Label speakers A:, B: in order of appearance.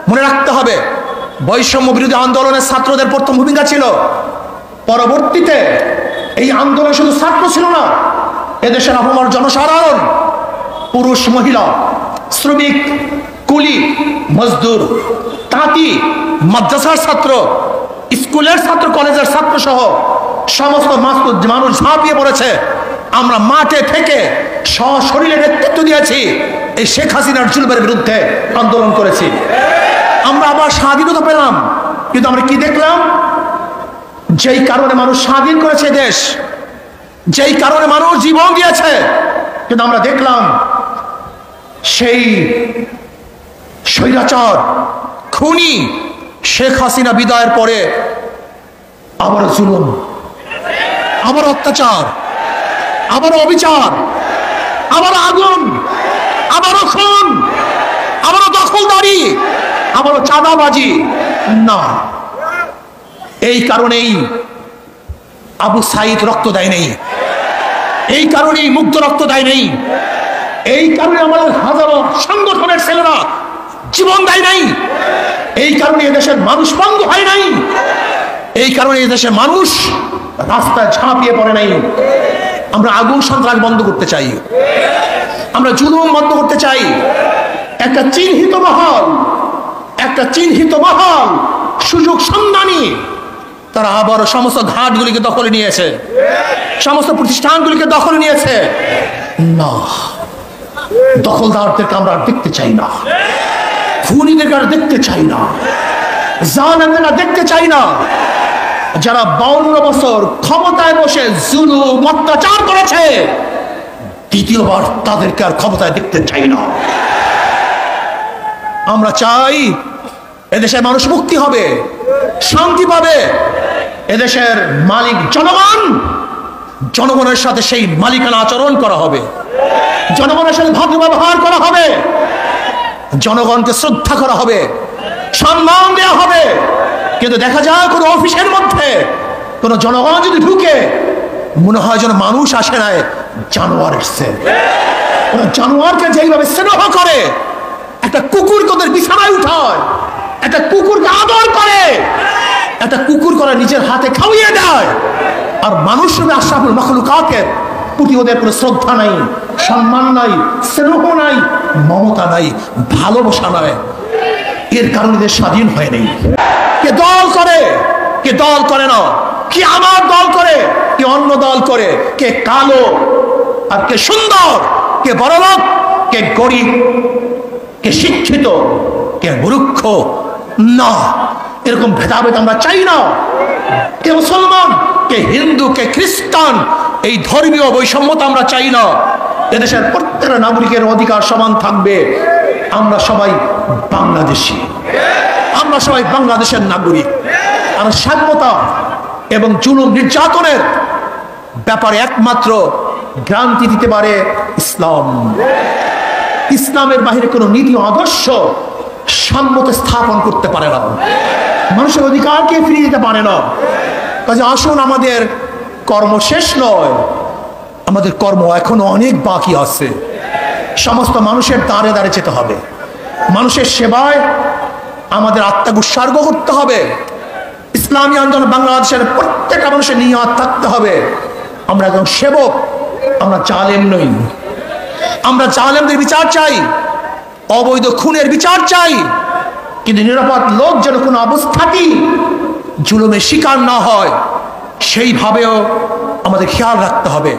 A: মনে রাখতে হবে, বৈষম্য বিরোধী আন্দোলনের ছাত্রদের প্রথম ভূমিকা ছিল। পরবর্তীতে এই আন্দোলন শুধু ছাত্র ছিল না, এদেশের আপামর জনসাধারণ, পুরুষ মহিলা, শ্রমিক, কুলি, মজদুর, তাঁতি, মাদ্রাসার ছাত্র, স্কুলের ছাত্র, কলেজের ছাত্র সহ সমস্ত মানুষ ঝাঁপিয়ে পড়েছে। আমরা মাঠে থেকে সশরীরে নেতৃত্ব দিয়েছি, এই শেখ হাসিনার জুলুমের বিরুদ্ধে আন্দোলন করেছি। আমরা আবার স্বাধীনতা পেলাম, কিন্তু আমরা কি দেখলাম? যেই কারণে মানুষ স্বাধীন করেছে দেশ, যেই কারণে মানুষ জীবন দিয়েছে, কিন্তু আমরা দেখলাম সেই স্বৈরাচার খুনি শেখ হাসিনা বিদায়ের পরে আবার জুলুম, আবার অত্যাচার, আবার অবিচার, আবার আগুন, আবারও খুন, আবারও দখলদারি, আবারও চাঁদাবাজি। না, এই কারণেই আবু সাইদ রক্ত দেয় নেই, এই কারণেই মুগ্ধ রক্ত দেয় নেই, এই কারণে আমাদের হাজারো সংগঠনের ছেলেরা জীবন দেয় নাই, এই কারণে এদেশের মানুষ পঙ্গু হয় নাই, এই কারণে এদেশের মানুষ রাস্তায় ঝাঁপিয়ে পড়ে নাই। আমরা আগুন সন্ত্রাস বন্ধ করতে চাই, আমরা জুলুম বন্ধ করতে চাই। একটা চিহ্নিত মহল সুযোগ সন্ধানী, তারা আবার সমস্ত ঘাটগুলিকে দখলে নিয়েছে, সমস্ত প্রতিষ্ঠানগুলিকে দখলে নিয়েছে। না, দখলদারদেরকে আমরা দেখতে চাই না, খুনিদেরকে আর দেখতে চাই না, জালেমদেরকে দেখতে চাই না। যারা 52 বছর ক্ষমতায় বসে জুলুম অত্যাচার করেছে, দ্বিতীয়বার তাদেরকে আর ক্ষমতায় দেখতে চাই না। আমরা চাই এদেশের মানুষ মুক্তি হবে, শান্তি পাবে। এদেশের মালিক জনগণ, জনগণের সাথে সেই মালিকানা আচরণ করা হবে, জনগণের সাথে ভদ্র ব্যবহার করা হবে, জনগণকে শ্রদ্ধা করা হবে, সম্মান দেওয়া হবে। কিন্তু দেখা যায় কোনো অফিসের মধ্যে কোনো জনগণ যদি ঢুকে, মনে হয় যেন মানুষ আসে নাই, জানোয়ার এসছে। ওরা জানোয়ারকে যেইভাবে স্নেহ করে, একটা কুকুরকে ওদের বিছানায় উঠায়, একটা কুকুরকে আদর করে, একটা কুকুর করে নিজের হাতে খাওয়িয়ে দেয়, আর মানুষ রূপে আশরাফুল মাখলুকাতের প্রতি ওদের কোনো শ্রদ্ধা নাই, সম্মান নাই, স্নেহ নাই, মমতা নাই, ভালোবাসা নাই। এর কারণে এদের স্বাধীন হয় নেই। কে দল করে, কে দল করে না, কি আমার দল করে, কে অন্য দল করে, কে কালো আর কে সুন্দর, কে বড়লোক, কে গরিব, কে শিক্ষিত, কে মূর্খ। না, এরকম ভেদাভেদ আমরা চাই না। কে মুসলমান, কে হিন্দু, কে খ্রিস্টান, এই ধর্মীয় বৈষম্যতা আমরা চাই না। এদেশের প্রত্যেকটা নাগরিকের অধিকার সমান থাকবে। আমরা সবাই বাংলাদেশি, আমরা সবাই বাংলাদেশের নাগরিক। আর স্বাধীনতা এবং জুলুম নির্যাতনের ব্যাপারে একমাত্র গ্রান্তি দিতে পারে ইসলাম। ইসলামের বাহিরে কোনো নীতি আদর্শ সাম্যতা স্থাপন করতে পারে না, মানুষের অধিকারকে ফিরিয়ে দিতে পারে না। কাজে আসুন, আমাদের কর্ম শেষ নয়, আমাদের কর্ম এখনো অনেক বাকি আছে। সমস্ত মানুষের দ্বারে দ্বারে যেতে হবে, মানুষের সেবায় আমাদের আত্মাকে উৎসর্গ করতে হবে। ইসলামী আন্দোলন বাংলাদেশের প্রত্যেকটা মানুষের নিয়ত থাকতে হবে, আমরা একজন সেবক, আমরা জালেম নই। আমরা জালেমদের বিচার চাই, অবৈধ খুনের বিচার চাই, কিন্তু নিরাপদ লোক যেন কোনো অবস্থাতেই জুলুমের শিকার না হয়, সেইভাবেও আমাদের খেয়াল রাখতে হবে।